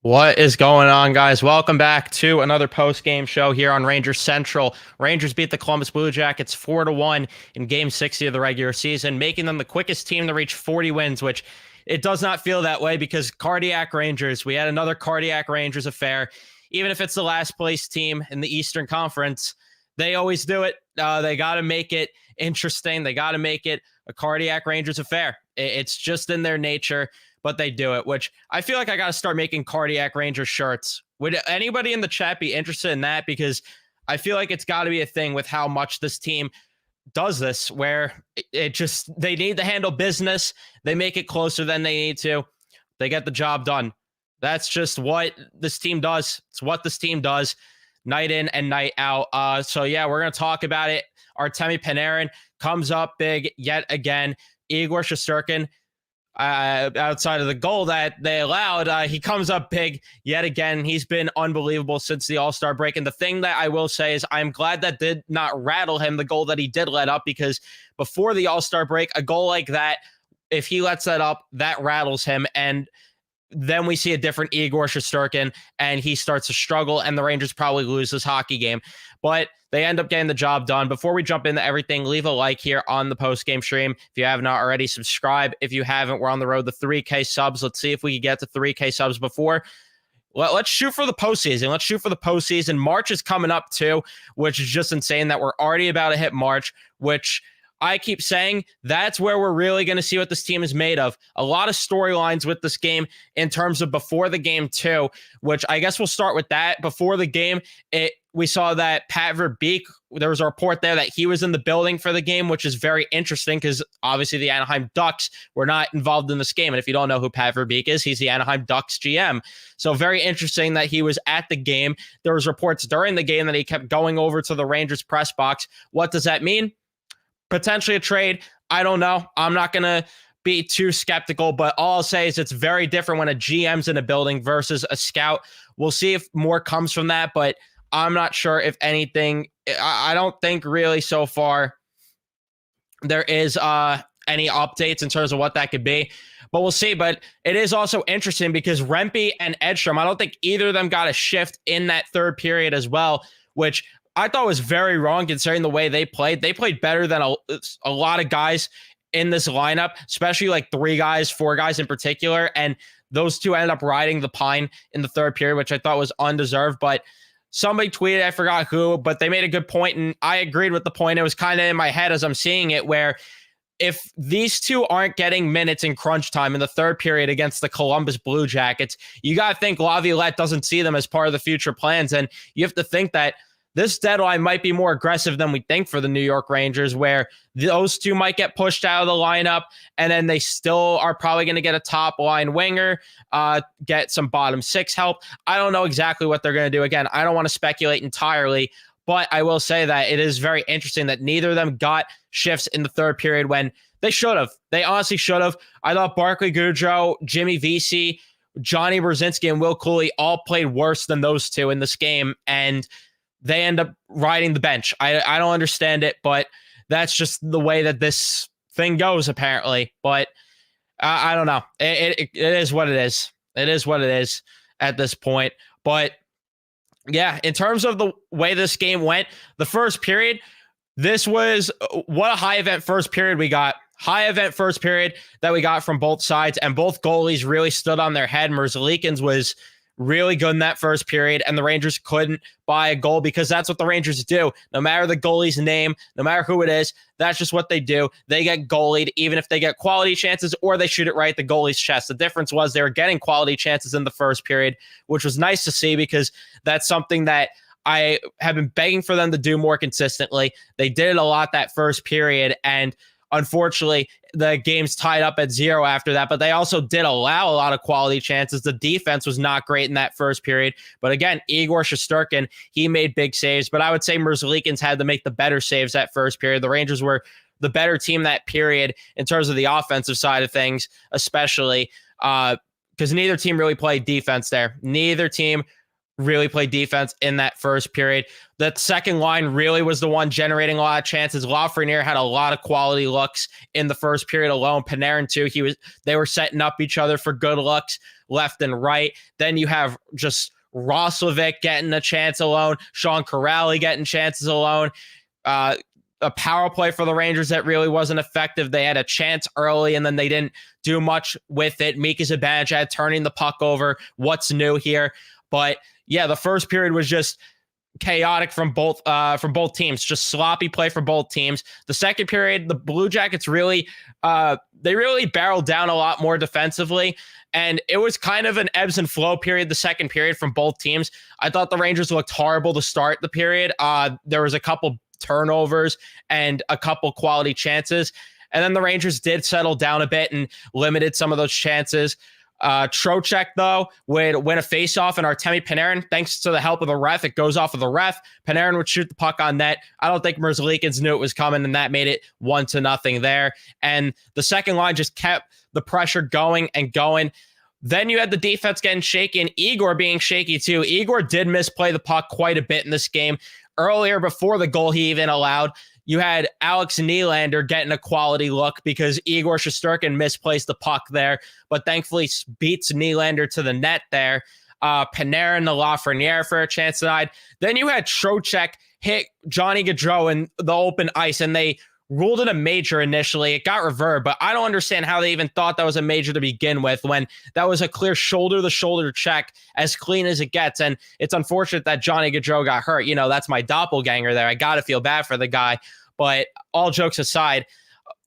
What is going on, guys? Welcome back to another post-game show here on Rangers Central. Rangers beat the Columbus Blue Jackets 4-1 in Game 60 of the regular season, making them the quickest team to reach 40 wins, which it does not feel that way because Cardiac Rangers, we had another Cardiac Rangers affair. Even if it's the last place team in the Eastern Conference, they always do it. They got to make it interesting. They got to make it a Cardiac Rangers affair. It's just in their nature, but they do it, which I feel like I got to start making Cardiac Rangers shirts. Would anybody in the chat be interested in that? Because I feel like it's got to be a thing with how much this team does this, where it just, they need to handle business. They make it closer than they need to. They get the job done. That's just what this team does. It's what this team does night in and night out. So yeah, we're going to talk about it. Artemi Panarin comes up big yet again. Igor Shesterkin, outside of the goal that they allowed, he comes up big yet again. He's been unbelievable since the All-Star break. And the thing that I will say is I'm glad that did not rattle him, the goal that he did let up, because before the All-Star break, a goal like that, if he lets that up, that rattles him. And then we see a different Igor Shesterkin, and he starts to struggle, and the Rangers probably lose this hockey game. But they end up getting the job done. Before we jump into everything, leave a like here on the post-game stream. If you have not already, subscribe. If you haven't, we're on the road to 3K subs. Let's see if we can get to 3K subs before. Let's shoot for the postseason. Let's shoot for the postseason. March is coming up too, which is just insane that we're already about to hit March, which I keep saying that's where we're really going to see what this team is made of. A lot of storylines with this game in terms of before the game too, which I guess we'll start with that. Before the game, we saw that Pat Verbeek, there was a report there that he was in the building for the game, which is very interesting because obviously the Anaheim Ducks were not involved in this game. And if you don't know who Pat Verbeek is, he's the Anaheim Ducks GM. So very interesting that he was at the game. There was reports during the game that he kept going over to the Rangers press box. What does that mean? Potentially a trade. I don't know. I'm not going to be too skeptical, but all I'll say is it's very different when a GM's in a building versus a scout. We'll see if more comes from that, but I'm not sure if anything. I don't think really so far there is any updates in terms of what that could be, but we'll see. But it is also interesting because Rempe and Edstrom, I don't think either of them got a shift in that third period as well, which I thought was very wrong considering the way they played. They played better than a lot of guys in this lineup, especially like 3 guys, 4 guys in particular. And those two ended up riding the pine in the third period, which I thought was undeserved. But somebody tweeted, I forgot who, but they made a good point, and I agreed with the point. It was kind of in my head as I'm seeing it, where if these two aren't getting minutes in crunch time in the third period against the Columbus Blue Jackets, you got to think Laviolette doesn't see them as part of the future plans. And you have to think that this deadline might be more aggressive than we think for the New York Rangers, where those two might get pushed out of the lineup, and then they still are probably going to get a top line winger, get some bottom 6 help. I don't know exactly what they're going to do. Again, I don't want to speculate entirely, but I will say that it is very interesting that neither of them got shifts in the third period when they should have. They honestly should have. I thought Barclay Goodrow, Jimmy Vesey, Johnny Brzezinski, and Will Cooley all played worse than those two in this game, and they end up riding the bench. I don't understand it, but that's just the way that this thing goes, apparently. But I don't know. It is what it is. It is what it is at this point. But yeah, in terms of the way this game went, the first period, this was what a high event first period we got. High event first period that we got from both sides, and both goalies really stood on their head. Merzlikins was really good in that first period, and the Rangers couldn't buy a goal because that's what the Rangers do. No matter the goalie's name, no matter who it is, that's just what they do. They get goalied, even if they get quality chances or they shoot it right at the goalie's chest. The difference was they were getting quality chances in the first period, which was nice to see because that's something that I have been begging for them to do more consistently. They did it a lot that first period, and unfortunately, the game's tied up at 0 after that, but they also did allow a lot of quality chances. The defense was not great in that first period. But again, Igor Shesterkin, he made big saves, but I would say Merzlikins had to make the better saves that first period. The Rangers were the better team that period in terms of the offensive side of things, especially because neither team really played defense there. Neither team really played defense in that first period. That second line really was the one generating a lot of chances. Lafreniere had a lot of quality looks in the first period alone. Panarin too. They were setting up each other for good looks left and right. Then you have just Roslovic getting a chance alone, Sean Corrali getting chances alone. A power play for the Rangers that really wasn't effective. They had a chance early and then they didn't do much with it. Mika Zibanejad turning the puck over. What's new here? But yeah, the first period was just chaotic from both teams, just sloppy play for both teams. The second period, the Blue Jackets really barreled down a lot more defensively, and it was kind of an ebbs and flow period the second period from both teams. I thought the Rangers looked horrible to start the period. There was a couple turnovers and a couple quality chances, and then the Rangers did settle down a bit and limited some of those chances. Trocheck, though, would win a faceoff, and Artemi Panarin, thanks to the help of the ref, it goes off of the ref. Panarin would shoot the puck on net. I don't think Merzlikins knew it was coming, and that made it 1-0 there. And the second line just kept the pressure going and going. Then you had the defense getting shaky and Igor being shaky too. Igor did misplay the puck quite a bit in this game. Earlier, before the goal he even allowed, you had Alex Nylander getting a quality look because Igor Shesterkin misplaced the puck there, but thankfully beats Nylander to the net there. Panarin to Lafreniere for a chance tonight. Then you had Trocheck hit Johnny Gaudreau in the open ice, and they ruled it a major initially. It got reversed, but I don't understand how they even thought that was a major to begin with when that was a clear shoulder-to-shoulder check, as clean as it gets. And it's unfortunate that Johnny Gaudreau got hurt. You know, that's my doppelganger there. I got to feel bad for the guy. But all jokes aside,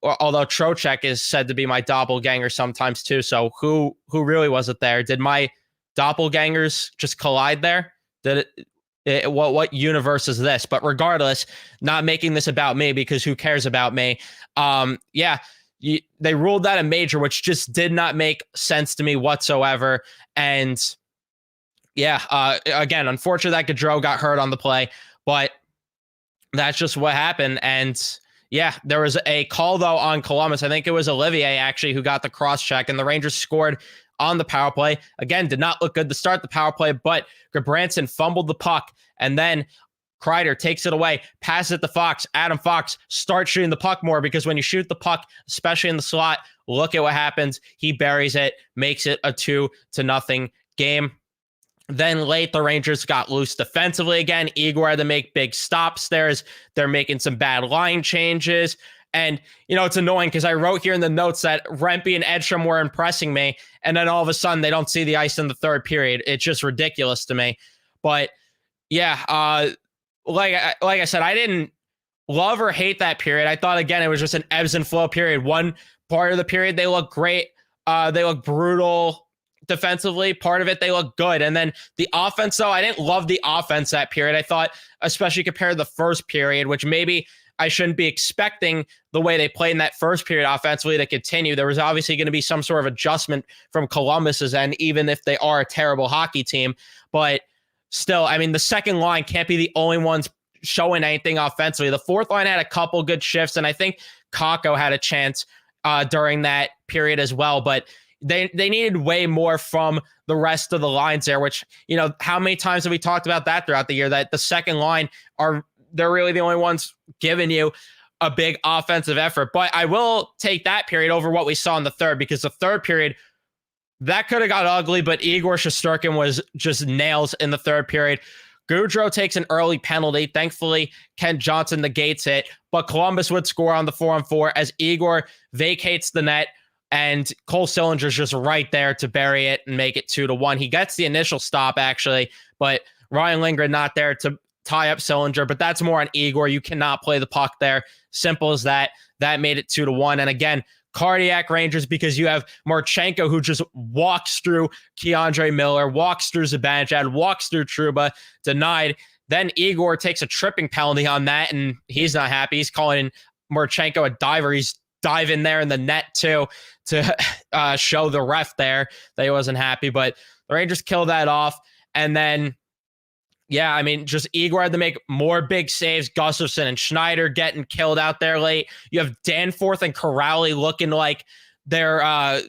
although Trocheck is said to be my doppelganger sometimes too, so who really was it there? Did my doppelgangers just collide there? Did it? What universe is this? But regardless, not making this about me because who cares about me? They ruled that a major, which just did not make sense to me whatsoever. And again, unfortunate that Gaudreau got hurt on the play, but that's just what happened. And yeah, there was a call though on Columbus. I think it was Olivier actually who got the cross check, and the Rangers scored on the power play. Again, did not look good to start the power play, but Gabranson fumbled the puck, and then Kreider takes it away, passes it to Fox. Adam Fox starts shooting the puck more because when you shoot the puck, especially in the slot, look at what happens. He buries it, makes it a 2-0 game. Then late, the Rangers got loose defensively again. Igor had to make big stops there as they're making some bad line changes. And, you know, it's annoying because I wrote here in the notes that Rempe and Edstrom were impressing me, and then all of a sudden they don't see the ice in the third period. It's just ridiculous to me. But, yeah, like I said, I didn't love or hate that period. I thought, again, it was just an ebbs and flow period. One part of the period, they look great. They look brutal defensively. Part of it, they look good. And then the offense, though, I didn't love the offense that period. I thought, especially compared to the first period, which maybe I shouldn't be expecting the way they played in that first period offensively to continue. There was obviously going to be some sort of adjustment from Columbus's end, even if they are a terrible hockey team. But still, I mean, the second line can't be the only ones showing anything offensively. The fourth line had a couple good shifts, and I think Kakko had a chance during that period as well. But they needed way more from the rest of the lines there, which, you know, how many times have we talked about that throughout the year, that the second line they're really the only ones giving you a big offensive effort. But I will take that period over what we saw in the third, because the third period, that could have got ugly, but Igor Shesterkin was just nails in the third period. Gaudreau takes an early penalty. Thankfully, Kent Johnson negates it, but Columbus would score on the 4-on-4 as Igor vacates the net, and Cole Sillinger's just right there to bury it and make it 2-1. He gets the initial stop, actually, but Ryan Lindgren not there to tie up Sillinger, but that's more on Igor. You cannot play the puck there. Simple as that. That made it 2-1. And again, cardiac Rangers, because you have Marchenko, who just walks through Keandre Miller, walks through Zibanejad, walks through Trouba, denied. Then Igor takes a tripping penalty on that, and he's not happy. He's calling Marchenko a diver. He's diving there in the net too to show the ref there that he wasn't happy. But the Rangers killed that off. And then, yeah, I mean, just Igor had to make more big saves. Gustafsson and Schneider getting killed out there late. You have Danforth and Corrali looking like they're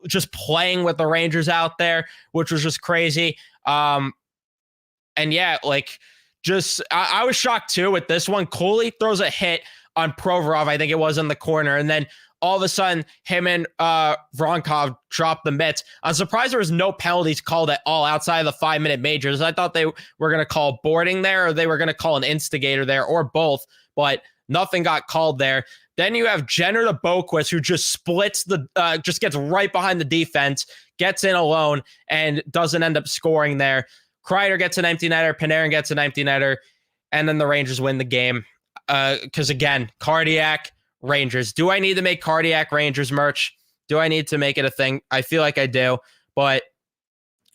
just playing with the Rangers out there, which was just crazy. And yeah, like just I was shocked too with this one. Cooley throws a hit on Provorov, I think it was in the corner, and then all of a sudden him and Vronkov dropped the mitts. I'm surprised there was no penalties called at all outside of the 5-minute majors. I thought they were going to call boarding there, or they were going to call an instigator there, or both, but nothing got called there. Then you have Jenner to Boquist, who just splits just gets right behind the defense, gets in alone, and doesn't end up scoring there. Kreider gets an empty netter, Panarin gets an empty netter, and then the Rangers win the game. Because again, cardiac Rangers. Do I need to make cardiac Rangers merch? Do I need to make it a thing? I feel like I do. But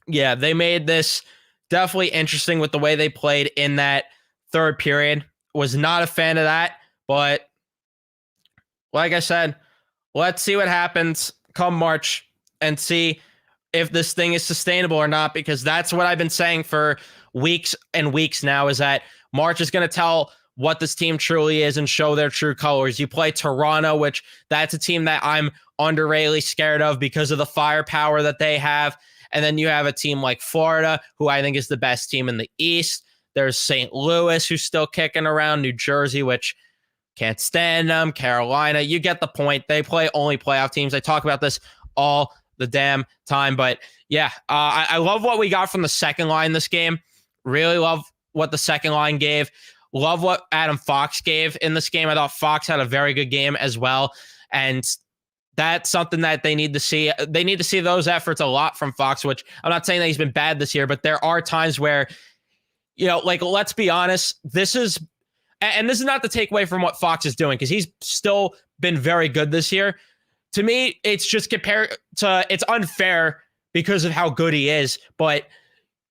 yeah, they made this definitely interesting with the way they played in that third period. Was not a fan of that. But like I said, let's see what happens come March and see if this thing is sustainable or not, because that's what I've been saying for weeks and weeks now, is that March is going to tell what this team truly is and show their true colors. You play Toronto, which that's a team that I'm underratedly scared of because of the firepower that they have. And then you have a team like Florida, who I think is the best team in the East. There's St. Louis, who's still kicking around, New Jersey, which can't stand them, Carolina. You get the point. They play only playoff teams. I talk about this all the damn time. But yeah, I love what we got from the second line this game. Really love what the second line gave. Love what Adam Fox gave in this game. I thought Fox had a very good game as well. And that's something that they need to see. They need to see those efforts a lot from Fox, which I'm not saying that he's been bad this year, but there are times where, like, let's be honest, this is not to take away from what Fox is doing, because he's still been very good this year. To me, it's just it's unfair because of how good he is. But,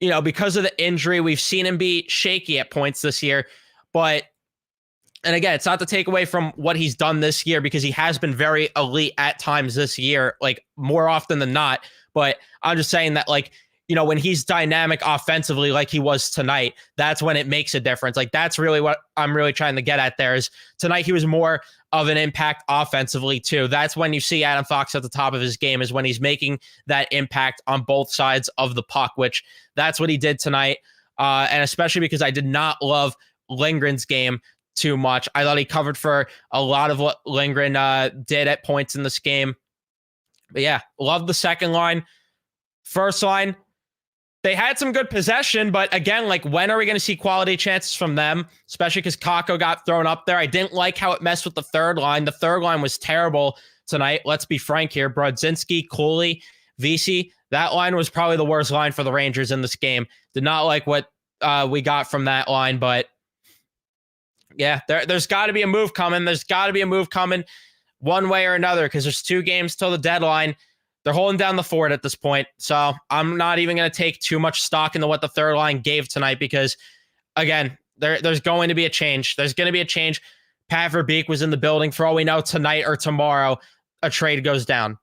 because of the injury, we've seen him be shaky at points this year. And again, it's not to take away from what he's done this year, because he has been very elite at times this year, like more often than not. But I'm just saying that, like, when he's dynamic offensively, like he was tonight, that's when it makes a difference. Like, that's really what I'm really trying to get at there, is tonight he was more of an impact offensively too. That's when you see Adam Fox at the top of his game, is when he's making that impact on both sides of the puck, which that's what he did tonight. And especially because I did not love Lindgren's game too much. I thought he covered for a lot of what Lindgren did at points in this game. But yeah, love the second line. First line, they had some good possession, but again, like, when are we going to see quality chances from them? Especially because Kakko got thrown up there. I didn't like how it messed with the third line. The third line was terrible tonight. Let's be frank here. Brodzinski, Cooley, Vesey, that line was probably the worst line for the Rangers in this game. Did not like what we got from that line, but yeah, there's got to be a move coming. There's got to be a move coming one way or another, because there's 2 games till the deadline. They're holding down the fort at this point. So I'm not even going to take too much stock into what the third line gave tonight, because, again, there's going to be a change. There's going to be a change. Pat Verbeek was in the building. For all we know, tonight or tomorrow, a trade goes down.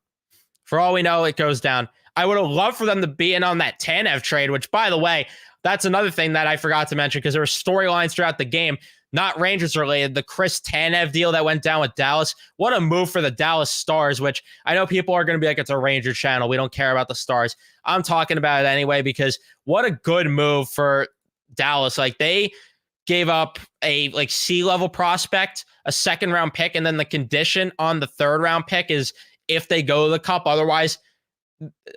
For all we know, it goes down. I would have loved for them to be in on that Tanev trade, which, by the way, that's another thing that I forgot to mention, because there were storylines throughout the game, not Rangers related. The Chris Tanev deal that went down with Dallas. What a move for the Dallas Stars, which I know people are going to be like, it's a Ranger channel, we don't care about the Stars. I'm talking about it anyway, because what a good move for Dallas. Like, they gave up a C-level prospect, a second-round pick, and then the condition on the third-round pick is if they go to the Cup. Otherwise,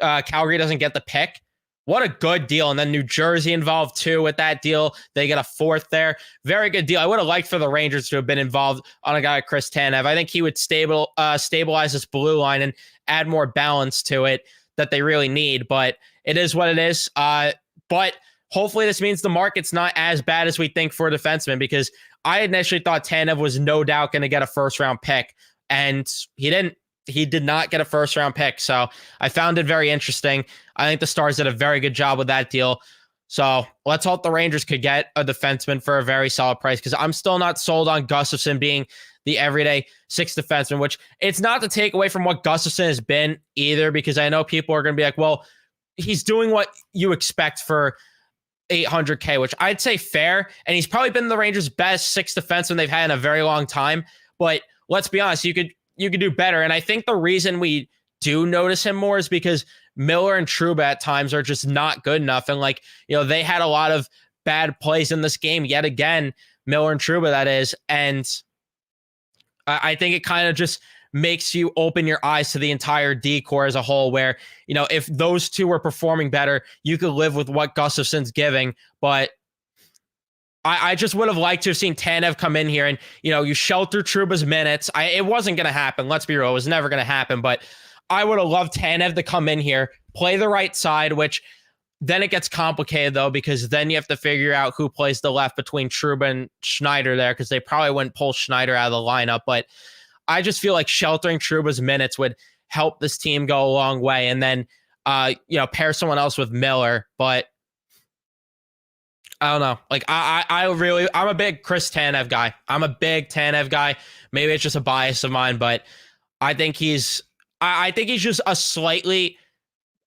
Calgary doesn't get the pick. What a good deal. And then New Jersey involved too with that deal. They get a 4th there. Very good deal. I would have liked for the Rangers to have been involved on a guy like Chris Tanev. I think he would stabilize this blue line and add more balance to it that they really need. But it is what it is. But hopefully this means the market's not as bad as we think for a defenseman, because I initially thought Tanev was no doubt going to get a first-round pick, and he didn't. He did not get a first-round pick, so I found it very interesting. I think the Stars did a very good job with that deal. So let's hope the Rangers could get a defenseman for a very solid price, because I'm still not sold on Gustafsson being the everyday 6th defenseman, which it's not to take away from what Gustafsson has been either, because I know people are going to be like, well, he's doing what you expect for $800K, which I'd say fair, and he's probably been the Rangers' best 6th defenseman they've had in a very long time. But let's be honest, you could do better. And I think the reason we do notice him more is because Miller and Trouba at times are just not good enough. And they had a lot of bad plays in this game yet again, Miller and Trouba, that is. And I think it kind of just makes you open your eyes to the entire D-core as a whole, where, if those two were performing better, you could live with what Gustafson's giving. But I just would have liked to have seen Tanev come in here and, you shelter Trouba's minutes. It wasn't going to happen. Let's be real. It was never going to happen. But I would have loved Tanev to come in here, play the right side, which then it gets complicated, though, because then you have to figure out who plays the left between Trouba and Schneider there, because they probably wouldn't pull Schneider out of the lineup. But I just feel like sheltering Trouba's minutes would help this team go a long way. And then, pair someone else with Miller. But I don't know. Like, I'm a big Chris Tanev guy. I'm a big Tanev guy. Maybe it's just a bias of mine, but I think he's just a slightly,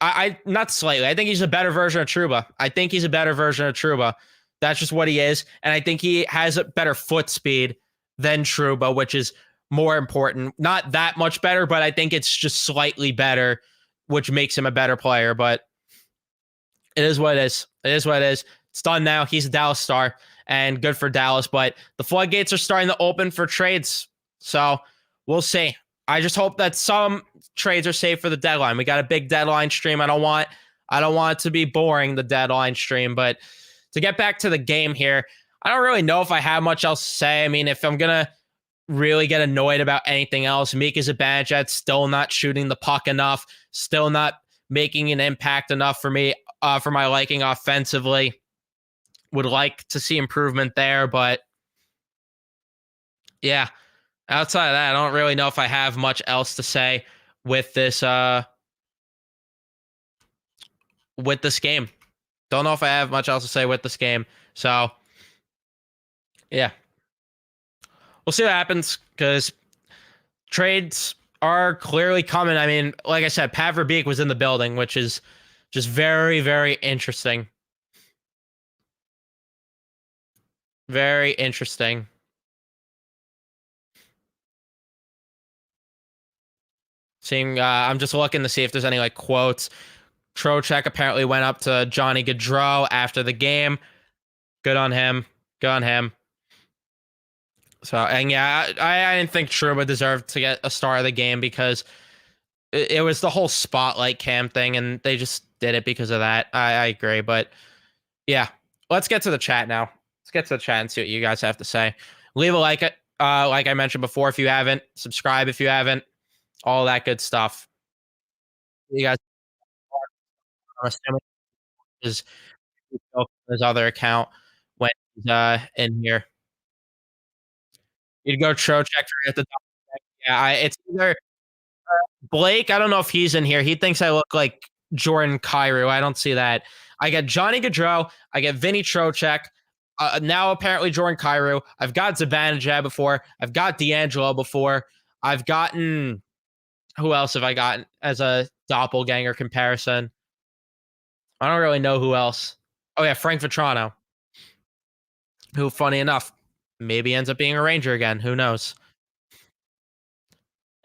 not slightly. I think he's a better version of Trouba. That's just what he is. And I think he has a better foot speed than Trouba, which is more important. Not that much better, but I think it's just slightly better, which makes him a better player. But it is what it is. It's done now. He's a Dallas Star, and good for Dallas. But the floodgates are starting to open for trades. So we'll see. I just hope that some trades are saved for the deadline. We got a big deadline stream. I don't want it to be boring, the deadline stream. But to get back to the game here, I don't really know if I have much else to say. I mean, if I'm going to really get annoyed about anything else, Mika Zibanejad still not shooting the puck enough, still not making an impact enough for me, for my liking offensively. Would like to see improvement there, but yeah, outside of that, I don't really know if I have much else to say with this game. Don't know if I have much else to say with this game. So yeah, we'll see what happens, because trades are clearly coming. I mean, like I said, Pat Verbeek was in the building, which is just very, very interesting. Very interesting. Seeing, I'm just looking to see if there's any quotes. Trocheck apparently went up to Johnny Gaudreau after the game. Good on him. So, and yeah, I didn't think Trouba deserved to get a star of the game, because it was the whole spotlight cam thing, and they just did it because of that. I agree, but yeah, let's get to the chat now. Let's get to the chat and see what you guys have to say. Leave a like, like I mentioned before, if you haven't. Subscribe if you haven't. All that good stuff. You guys, I'm assuming, is his other account when he's in here. You'd go Trocheck at the top. Yeah, it's either Blake. I don't know if he's in here. He thinks I look like Jordan Kyrou. I don't see that. I get Johnny Gaudreau. I get Vinny Trocheck. Now apparently Jordan Kyrou. I've got Zibanejad before. I've got D'Angelo before. I've gotten, who else have I gotten as a doppelganger comparison? I don't really know who else. Oh yeah, Frank Vetrano, who, funny enough, maybe ends up being a Ranger again. Who knows?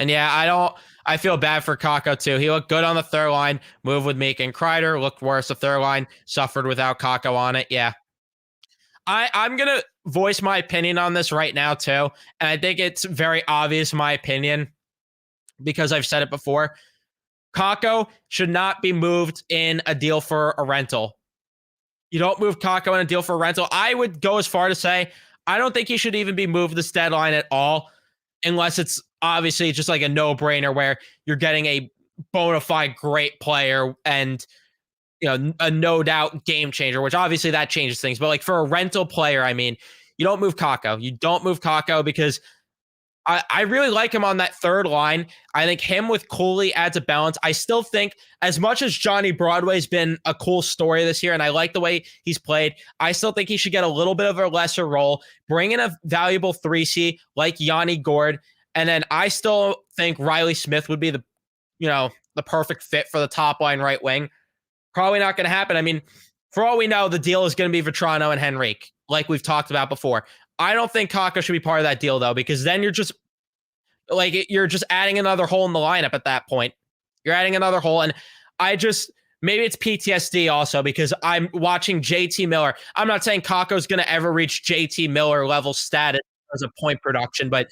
And yeah, I feel bad for Kakko too. He looked good on the third line. Moved with Meek and Kreider. Looked worse. The third line suffered without Kakko on it. Yeah. I'm going to voice my opinion on this right now too. And I think it's very obvious my opinion, because I've said it before. Kakko should not be moved in a deal for a rental. You don't move Kakko in a deal for a rental. I would go as far to say I don't think he should even be moved this deadline at all, unless it's obviously just like a no-brainer where you're getting a bona fide great player and, a no doubt game changer, which obviously that changes things. But for a rental player, I mean, you don't move Kakko. You don't move Kakko, because I really like him on that third line. I think him with Cooley adds a balance. I still think, as much as Johnny Broadway's been a cool story this year, and I like the way he's played, I still think he should get a little bit of a lesser role. Bring in a valuable 3C like Yanni Gourde, and then I still think Riley Smith would be the perfect fit for the top line right wing. Probably not going to happen. I mean, for all we know, the deal is going to be Vetrano and Henrique, like we've talked about before. I don't think Kakko should be part of that deal, though, because then you're just adding another hole in the lineup at that point. You're adding another hole, and I just maybe it's PTSD also because I'm watching JT Miller. I'm not saying Kako's going to ever reach JT Miller level status as a point production, but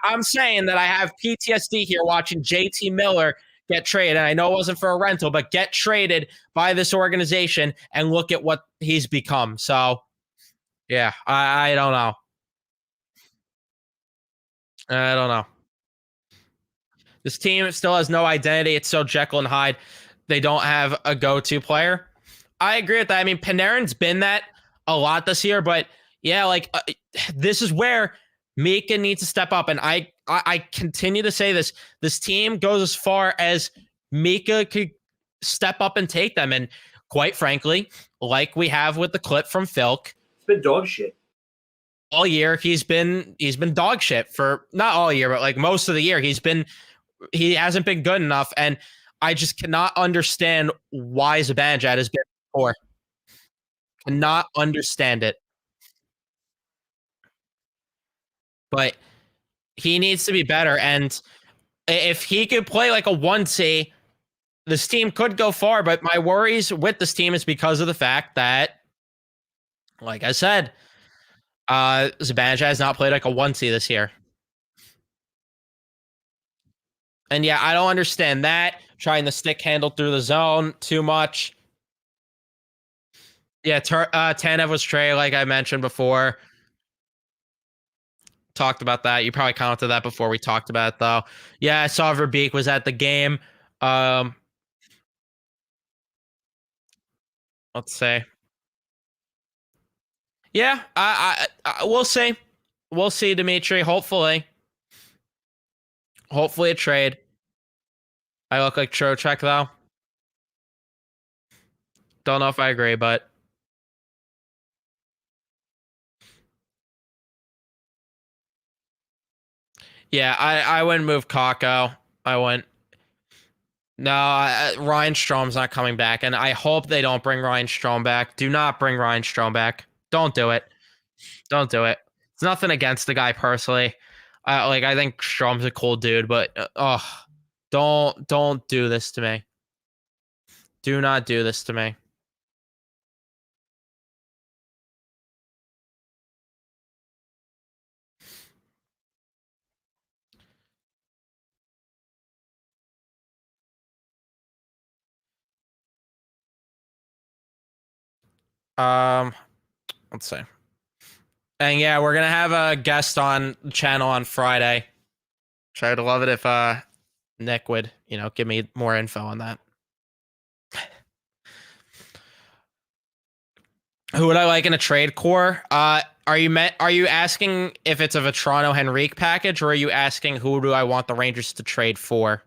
I'm saying that I have PTSD here watching JT Miller get traded. And I know it wasn't for a rental, but get traded by this organization and look at what he's become. So, yeah, I don't know. I don't know. This team still has no identity. It's so Jekyll and Hyde. They don't have a go-to player. I agree with that. I mean, Panarin's been that a lot this year, but yeah, like this is where Mika needs to step up. And I continue to say this. This team goes as far as Mika could step up and take them. And quite frankly, like we have with the clip from Filk, it's been dog shit all year. He's been dog shit for not all year, but like most of the year. He hasn't been good enough, and I just cannot understand why Zibanejad has been poor. Cannot understand it. But he needs to be better, and if he could play like a 1C, this team could go far. But my worries with this team is because of the fact that, like I said, Zibanejad has not played like a 1C this year. And yeah, I don't understand that. Trying to stick handle through the zone too much. Yeah, Tanev was Trey, like I mentioned before. Talked about that. You probably commented that before we talked about it, though. Yeah, I saw Verbeek was at the game. Let's say. Yeah, I we'll see. We'll see, Dimitri. Hopefully a trade. I look like Trocheck, though. Don't know if I agree, but yeah, I wouldn't move Kakko. I wouldn't. No, Ryan Strom's not coming back, and I hope they don't bring Ryan Strome back. Do not bring Ryan Strome back. Don't do it. Don't do it. It's nothing against the guy personally. I think Strome's a cool dude, but don't do this to me. Do not do this to me. Let's see. And yeah, we're gonna have a guest on the channel on Friday. So I'd love it if Nick would, give me more info on that. Who would I like in a trade core? Are you asking if it's a Vetrano Henrique package, or are you asking who do I want the Rangers to trade for?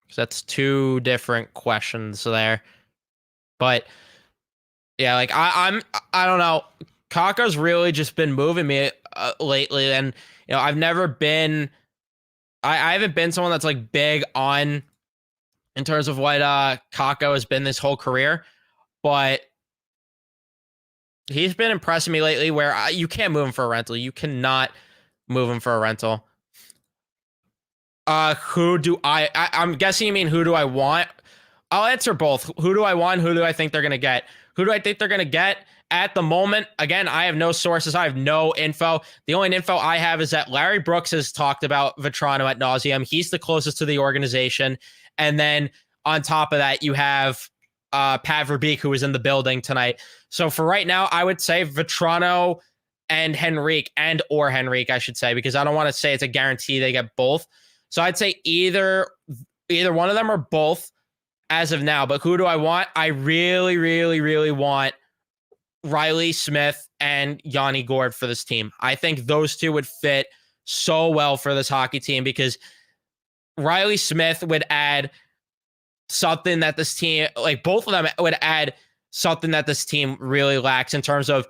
Because that's two different questions there. But yeah, like I don't know. Kakko's really just been moving me lately, and I've never been. I haven't been someone that's like big on in terms of what Kakko has been this whole career, but he's been impressing me lately. Where you can't move him for a rental. You cannot move him for a rental. Who do I'm guessing you mean who do I want? I'll answer both. Who do I want? Who do I think they're gonna get? Who do I think they're gonna get? At the moment, again, I have no sources. I have no info. The only info I have is that Larry Brooks has talked about Vetrano ad nauseum. He's the closest to the organization. And then on top of that, you have Pat Verbeek, who was in the building tonight. So for right now, I would say Vetrano and Henrique, I should say, because I don't want to say it's a guarantee they get both. So I'd say either one of them or both as of now. But who do I want? I really, really, really want Riley Smith and Yanni Gourde for this team. I think those two would fit so well for this hockey team because Riley Smith would add something that this team, like both of them would add something that this team really lacks in terms of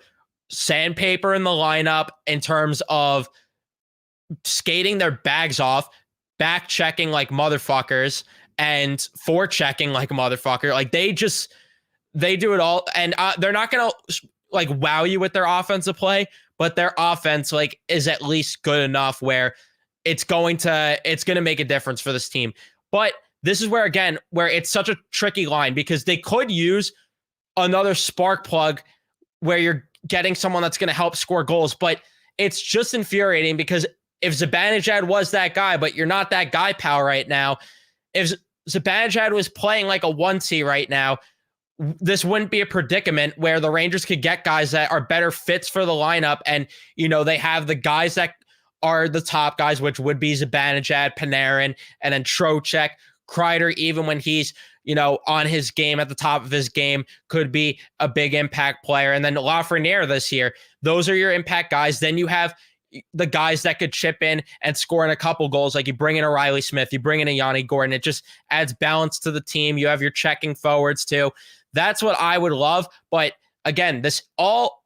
sandpaper in the lineup, in terms of skating their bags off, back checking like motherfuckers, and forechecking like a motherfucker. Like they do it all, and they're not gonna like wow you with their offensive play, but their offense like is at least good enough where it's gonna make a difference for this team. But this is where, again, where it's such a tricky line because they could use another spark plug where you're getting someone that's going to help score goals. But it's just infuriating because if Zibanejad was that guy, but you're not that guy, pal, right now, if Zibanejad was playing like a 1C right now, this wouldn't be a predicament where the Rangers could get guys that are better fits for the lineup. And, they have the guys that are the top guys, which would be Zibanejad, Panarin, and then Trocheck. Kreider, even when he's, on his game, at the top of his game, could be a big impact player. And then Lafreniere this year, those are your impact guys. Then you have the guys that could chip in and score in a couple goals. Like you bring in a Riley Smith, you bring in a Yanni Gordon. It just adds balance to the team. You have your checking forwards too. That's what I would love. But again,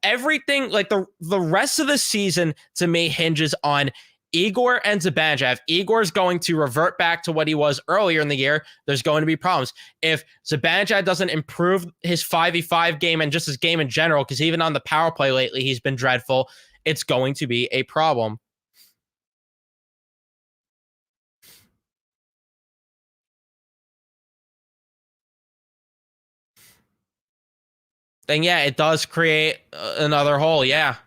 everything, like the rest of the season to me hinges on Igor and Zibanejad. If Igor's going to revert back to what he was earlier in the year, there's going to be problems. If Zibanejad doesn't improve his 5v5 game and just his game in general, because even on the power play lately, he's been dreadful, it's going to be a problem. Then, yeah, it does create another hole. Yeah.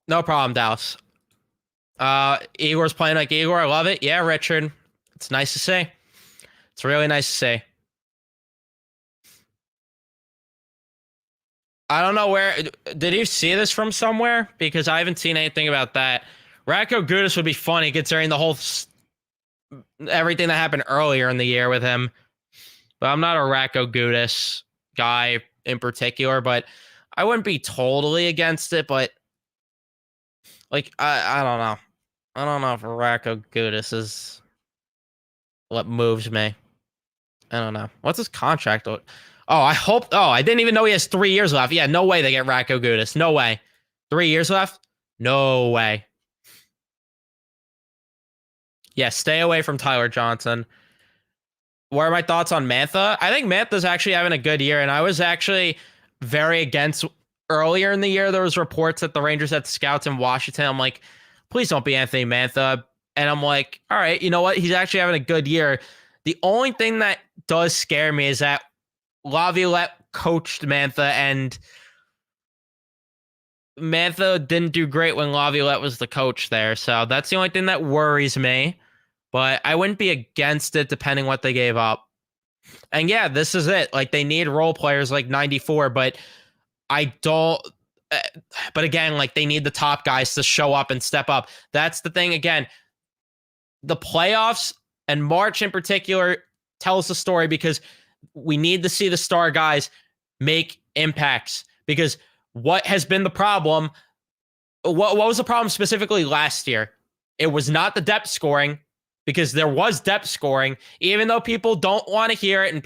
No problem, Dallas. Igor's playing like Igor. I love it. Yeah, Richard. It's nice to see. It's really nice to see. I don't know where. Did you see this from somewhere? Because I haven't seen anything about that. Radko Gudas would be funny considering the whole everything that happened earlier in the year with him. But I'm not a Radko Gudas guy in particular, but I wouldn't be totally against it. But like, I don't know. I don't know if Radko Gudas is what moves me. I don't know. What's his contract? Oh, I hope. Oh, I didn't even know he has 3 years left. Yeah, no way they get Radko Gudas. No way. 3 years left? No way. Yeah, stay away from Tyler Johnson. What are my thoughts on Mantha? I think Mantha's actually having a good year, and I was actually very against earlier in the year. There was reports that the Rangers had scouts in Washington. I'm like, please don't be Anthony Mantha. And I'm like, all right, you know what? He's actually having a good year. The only thing that does scare me is that Laviolette coached Mantha, and Mantha didn't do great when Laviolette was the coach there. So that's the only thing that worries me. But I wouldn't be against it depending what they gave up. And yeah, this is it. Like they need role players like 94, but I don't. But again, like they need the top guys to show up and step up. That's the thing. Again, the playoffs and March in particular tells the story because we need to see the star guys make impacts. Because what has been the problem? What was the problem specifically last year? It was not the depth scoring, because there was depth scoring, even though people don't want to hear it. And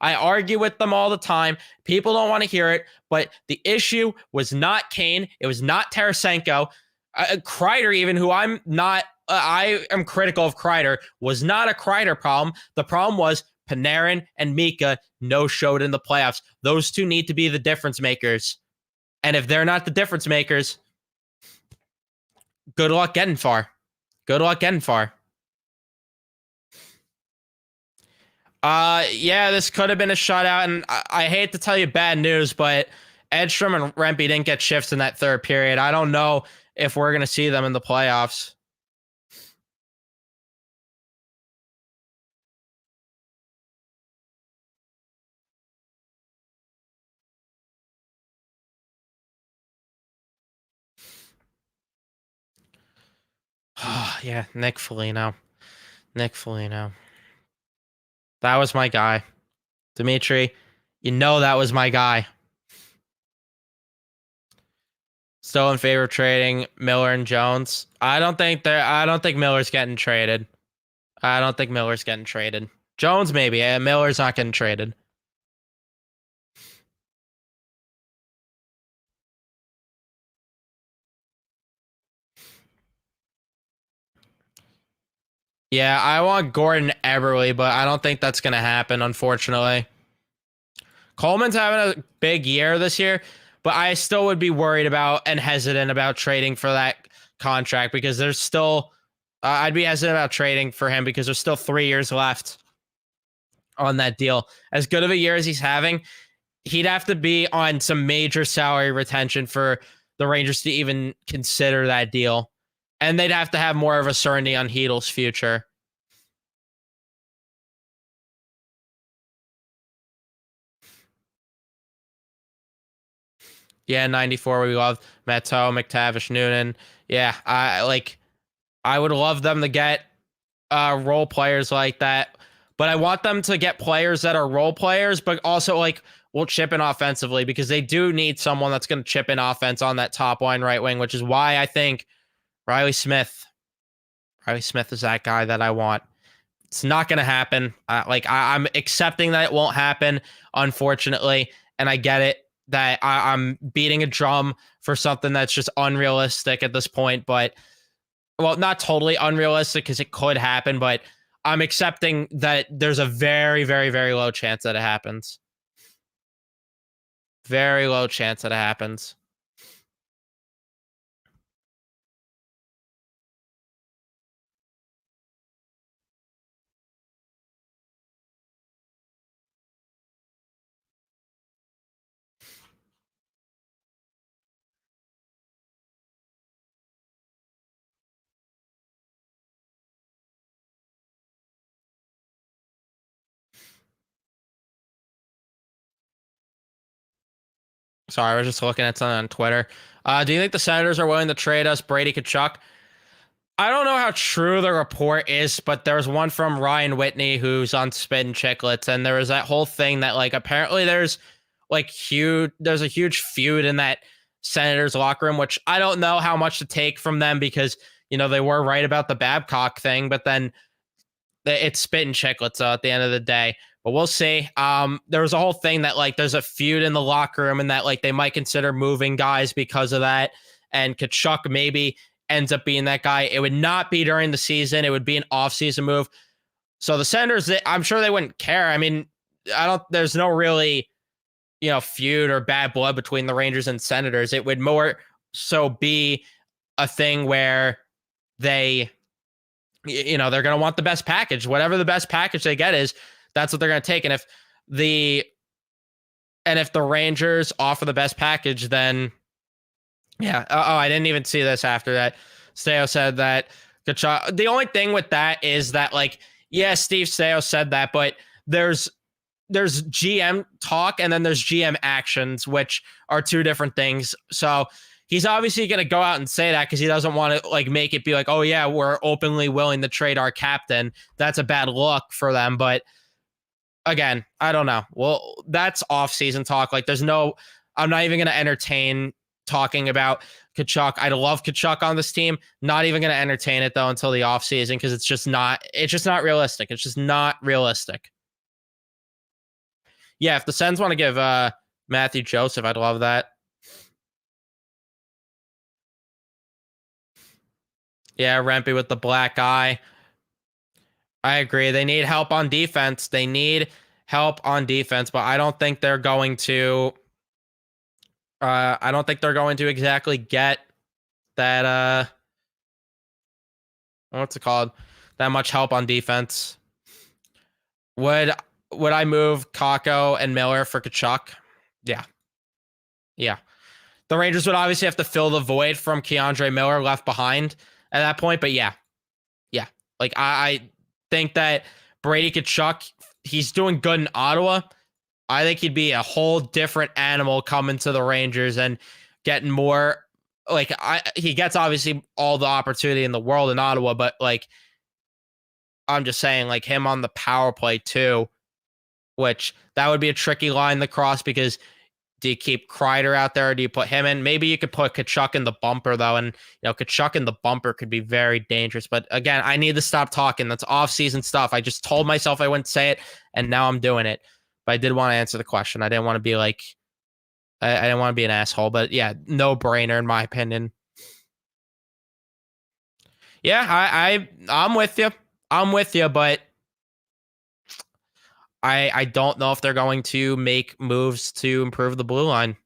I argue with them all the time. People don't want to hear it. But the issue was not Kane. It was not Tarasenko. Kreider, even, who I'm not, I am critical of Kreider, was not a Kreider problem. The problem was Panarin and Mika no-showed in the playoffs. Those two need to be the difference makers. And if they're not the difference makers, good luck getting far. Good luck getting far. Yeah, this could have been a shutout, and I hate to tell you bad news, but Edstrom and Rempe didn't get shifts in that third period. I don't know if we're going to see them in the playoffs. Yeah, Nick Foligno. Nick Foligno. That was my guy. Dimitri, that was my guy. Still in favor of trading Miller and Jones. I don't think Miller's getting traded. I don't think Miller's getting traded. Jones maybe. Miller's not getting traded. Yeah, I want Gordon Eberle, but I don't think that's going to happen, unfortunately. Coleman's having a big year this year, but I still would be worried about and hesitant about trading for that contract because there's still, I'd be hesitant about trading for him because there's still 3 years left on that deal. As good of a year as he's having, he'd have to be on some major salary retention for the Rangers to even consider that deal. And they'd have to have more of a certainty on Heedle's future. Yeah, 94 we love Matteau, McTavish, Noonan. Yeah, I would love them to get role players like that. But I want them to get players that are role players, but also like will chip in offensively because they do need someone that's going to chip in offense on that top line right wing, which is why I think Riley Smith, Riley Smith is that guy that I want. It's not going to happen. I'm accepting that it won't happen, unfortunately, and I get it that I'm beating a drum for something that's just unrealistic at this point. But well, not totally unrealistic because it could happen, but I'm accepting that there's a very, very, very low chance that it happens. Very low chance that it happens. Sorry, I was just looking at something on Twitter. Do you think the Senators are willing to trade us Brady Kachuk? I don't know how true the report is, but there's one from Ryan Whitney who's on Spin Chicklets, and there was that whole thing that like apparently there's a huge feud in that Senators locker room, which I don't know how much to take from them because they were right about the Babcock thing, but then it's Spit and Chicklets at the end of the day. But we'll see. There was a whole thing that like there's a feud in the locker room and that like they might consider moving guys because of that. And Kachuk maybe ends up being that guy. It would not be during the season. It would be an off-season move. So the Senators, I'm sure they wouldn't care. I mean, there's no really, feud or bad blood between the Rangers and Senators. It would more so be a thing where they, they're going to want the best package. Whatever the best package they get is, that's what they're going to take. And if the Rangers offer the best package, then yeah. I didn't even see this after that. Steo said that Kachuk. The only thing with that is that like, yeah, Steve Steo said that, but there's GM talk and then there's GM actions, which are two different things. So he's obviously going to go out and say that because he doesn't want to like make it be like, oh yeah, we're openly willing to trade our captain. That's a bad look for them. But again, I don't know. Well, that's off-season talk. Like I'm not even going to entertain talking about Kachuk. I love Kachuk on this team. Not even going to entertain it though until the offseason because it's just not realistic. It's just not realistic. Yeah, if the Sens want to give Matthew Joseph, I'd love that. Yeah, Rempe with the black eye. I agree. They need help on defense. But I don't think they're going to exactly get that what's it called? That much help on defense. Would I move Kakko and Miller for Kachuk? Yeah. Yeah. The Rangers would obviously have to fill the void from Keandre Miller left behind at that point, but yeah. Yeah. Like I think that Brady Kachuk, he's doing good in Ottawa. I think he'd be a whole different animal coming to the Rangers and getting more like he gets obviously all the opportunity in the world in Ottawa, but like I'm just saying like him on the power play too, which that would be a tricky line to cross because do you keep Kreider out there or do you put him in? Maybe you could put Kachuk in the bumper though, and Kachuk in the bumper could be very dangerous. But again, I need to stop talking. That's off-season stuff. I just told myself I wouldn't say it, and now I'm doing it. But I did want to answer the question. I didn't want to be like, I didn't want to be an asshole. But yeah, no brainer in my opinion. Yeah, I'm with you. I'm with you, but I don't know if they're going to make moves to improve the blue line.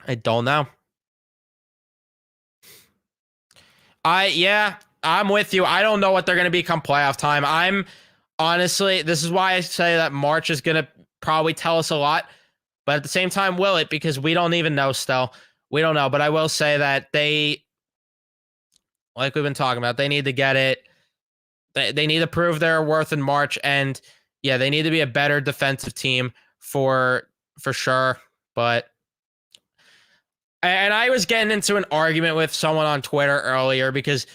I don't know. I'm with you. I don't know what they're going to be come playoff time. I'm honestly, this is why I say that March is going to probably tell us a lot. But at the same time, will it? Because we don't even know still. We don't know. But I will say that they, like we've been talking about, they need to get it. They need to prove their worth in March. And yeah, they need to be a better defensive team for sure. But and I was getting into an argument with someone on Twitter earlier because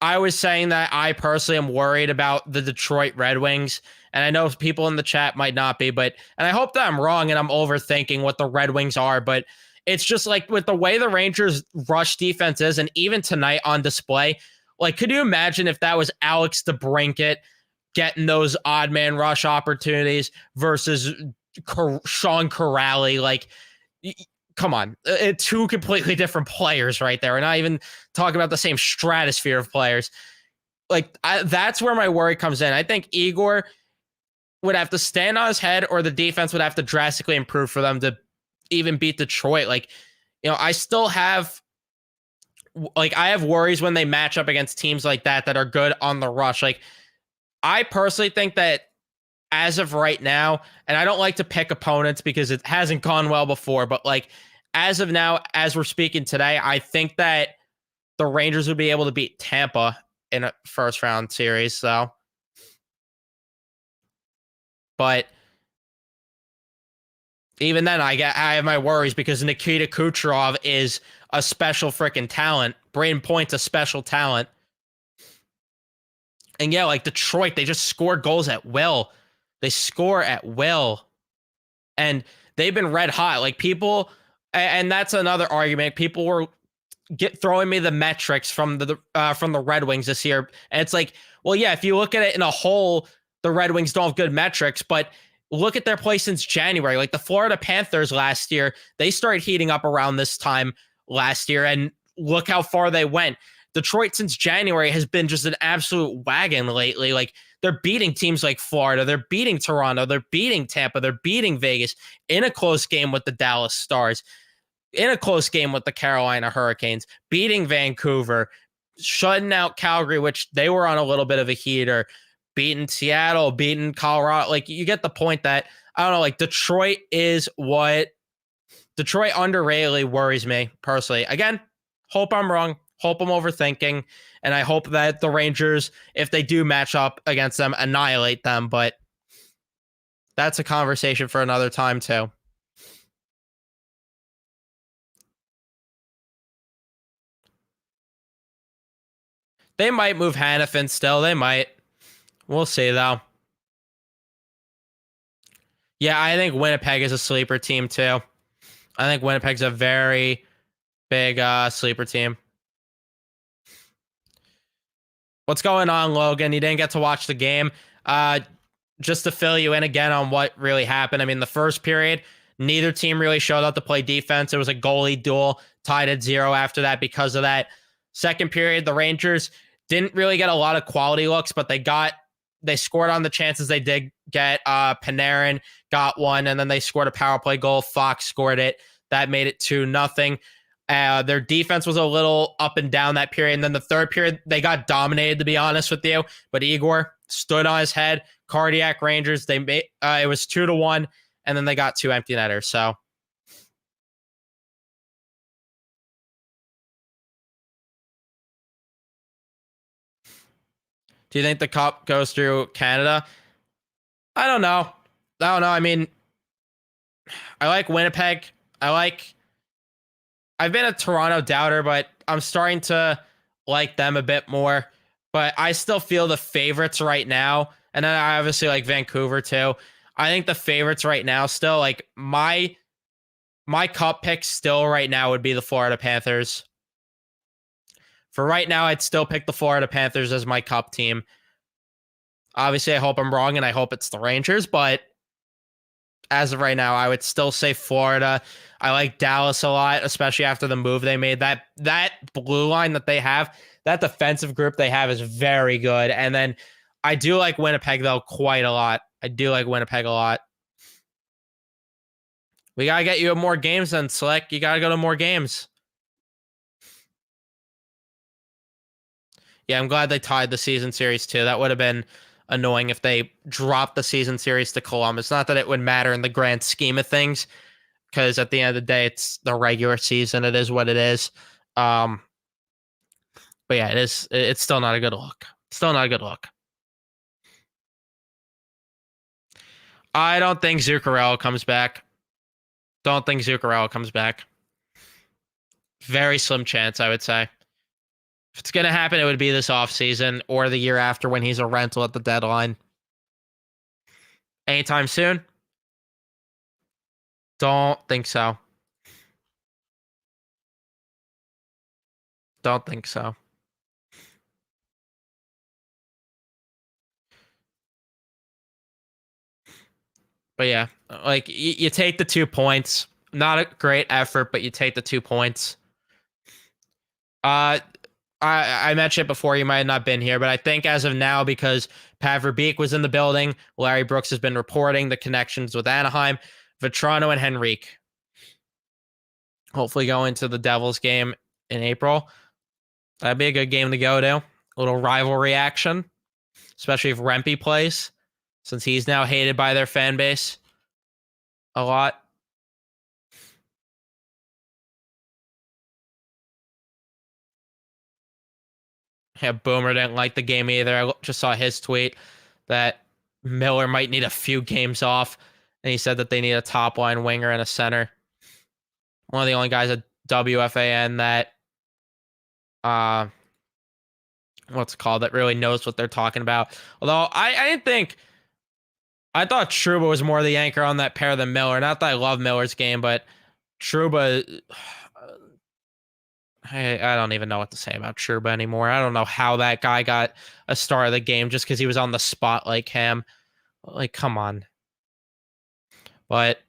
I was saying that I personally am worried about the Detroit Red Wings. And I know people in the chat might not be, and I hope that I'm wrong and I'm overthinking what the Red Wings are, but it's just like with the way the Rangers rush defense is, and even tonight on display, like, could you imagine if that was Alex DeBrincat getting those odd man rush opportunities versus Sean Corrali? Like, come on, two completely different players right there. We're not even talking about the same stratosphere of players. Like, that's where my worry comes in. I think Igor would have to stand on his head, or the defense would have to drastically improve for them to even beat Detroit. Like, I still have, like, I have worries when they match up against teams like that are good on the rush. Like, I personally think that as of right now, and I don't like to pick opponents because it hasn't gone well before, but like, as of now, as we're speaking today, I think that the Rangers would be able to beat Tampa in a first round series. So, but even then, I have my worries because Nikita Kucherov is a special freaking talent. Braden Point's a special talent. And yeah, like Detroit, they just score goals at will. They score at will. And they've been red hot. Like, people, and that's another argument. People were throwing me the metrics from the Red Wings this year. And it's like, well, yeah, if you look at it in a whole, the Red Wings don't have good metrics, but look at their play since January. Like, the Florida Panthers last year, they started heating up around this time last year, and look how far they went. Detroit since January has been just an absolute wagon lately. Like, they're beating teams like Florida, they're beating Toronto, they're beating Tampa, they're beating Vegas in a close game with the Dallas Stars, in a close game with the Carolina Hurricanes, beating Vancouver, shutting out Calgary, which they were on a little bit of a heater, beating Seattle, beating Colorado. Like, you get the point that, I don't know, like, Detroit underratedly worries me personally. Again, hope I'm wrong. Hope I'm overthinking. And I hope that the Rangers, if they do match up against them, annihilate them. But that's a conversation for another time, too. They might move Hannafin still. They might. We'll see, though. Yeah, I think Winnipeg is a sleeper team, too. I think Winnipeg's a very big sleeper team. What's going on, Logan? You didn't get to watch the game. Just to fill you in again on what really happened. I mean, the first period, neither team really showed up to play defense. It was a goalie duel, tied at 0 after that because of that. Second period, the Rangers didn't really get a lot of quality looks, but they scored on the chances they did get. Panarin got one, and then they scored a power play goal. Fox scored it. That made it 2-0. Their defense was a little up and down that period. And then the third period, they got dominated, to be honest with you. But Igor stood on his head. Cardiac Rangers, they made it was 2-1, and then they got 2 empty netters. So, do you think the cup goes through Canada? I don't know. I mean, I like Winnipeg. I've been a Toronto doubter, but I'm starting to like them a bit more. But I still feel the favorites right now. And then I obviously like Vancouver too. I think the favorites right now still, like, my cup pick still right now would be the Florida Panthers. For right now, I'd still pick the Florida Panthers as my cup team. Obviously, I hope I'm wrong, and I hope it's the Rangers, but as of right now, I would still say Florida. I like Dallas a lot, especially after the move they made. That blue line that they have, that defensive group they have is very good. And then I do like Winnipeg, though, quite a lot. I do like Winnipeg a lot. We got to get you more games then, Slick. You got to go to more games. Yeah, I'm glad they tied the season series, too. That would have been annoying if they dropped the season series to Columbus. Not that it would matter in the grand scheme of things, because at the end of the day, it's the regular season. It is what it is. But yeah, it's still not a good look. Still not a good look. I don't think Zuccarello comes back. Don't think Zuccarello comes back. Very slim chance, I would say. If it's going to happen, it would be this offseason or the year after when he's a rental at the deadline. Anytime soon? Don't think so. Don't think so. But yeah, like you take the 2 points. Not a great effort, but you take the 2 points. I mentioned it before, you might have not been here, but I think as of now, because Pat Verbeek was in the building, Larry Brooks has been reporting the connections with Anaheim, Vetrano and Henrique. Hopefully go into the Devils game in April. That'd be a good game to go to. A little rivalry action, especially if Rempe plays, since he's now hated by their fan base a lot. Yeah, Boomer didn't like the game either. I just saw his tweet that Miller might need a few games off, and he said that they need a top line winger and a center. One of the only guys at WFAN that what's it called, that really knows what they're talking about. Although I didn't think, I thought Trouba was more the anchor on that pair than Miller. Not that I love Miller's game, but Trouba, I don't even know what to say about Trouba anymore. I don't know how that guy got a star of the game just because he was on the spot like him. Like, come on. But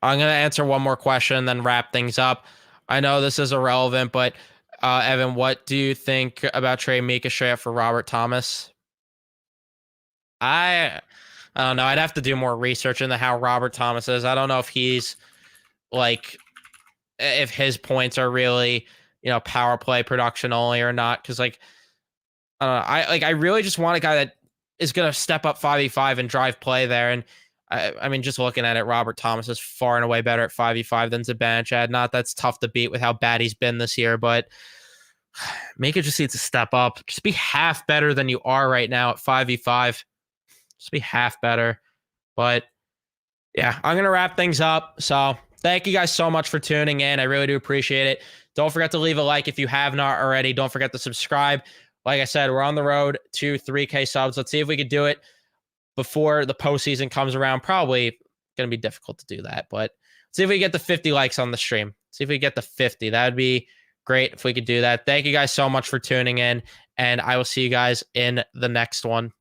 I'm going to answer one more question and then wrap things up. I know this is irrelevant, but Evan, what do you think about trading Mika Shea for Robert Thomas? I don't know. I'd have to do more research into how Robert Thomas is. I don't know if he's like, if his points are really, power play production only or not. Because like, I really just want a guy that is going to step up 5v5 and drive play there. And I mean, just looking at it, Robert Thomas is far and away better at 5v5 than Zibanejad. Not that's tough to beat with how bad he's been this year, but Mika just needs to step up. Just be half better than you are right now at 5v5. Just be half better. But yeah, I'm going to wrap things up. So thank you guys so much for tuning in. I really do appreciate it. Don't forget to leave a like if you have not already. Don't forget to subscribe. Like I said, we're on the road to 3K subs. Let's see if we could do it before the postseason comes around. Probably going to be difficult to do that, but let's see if we get the 50 likes on the stream. See if we get the 50. That would be great if we could do that. Thank you guys so much for tuning in, and I will see you guys in the next one.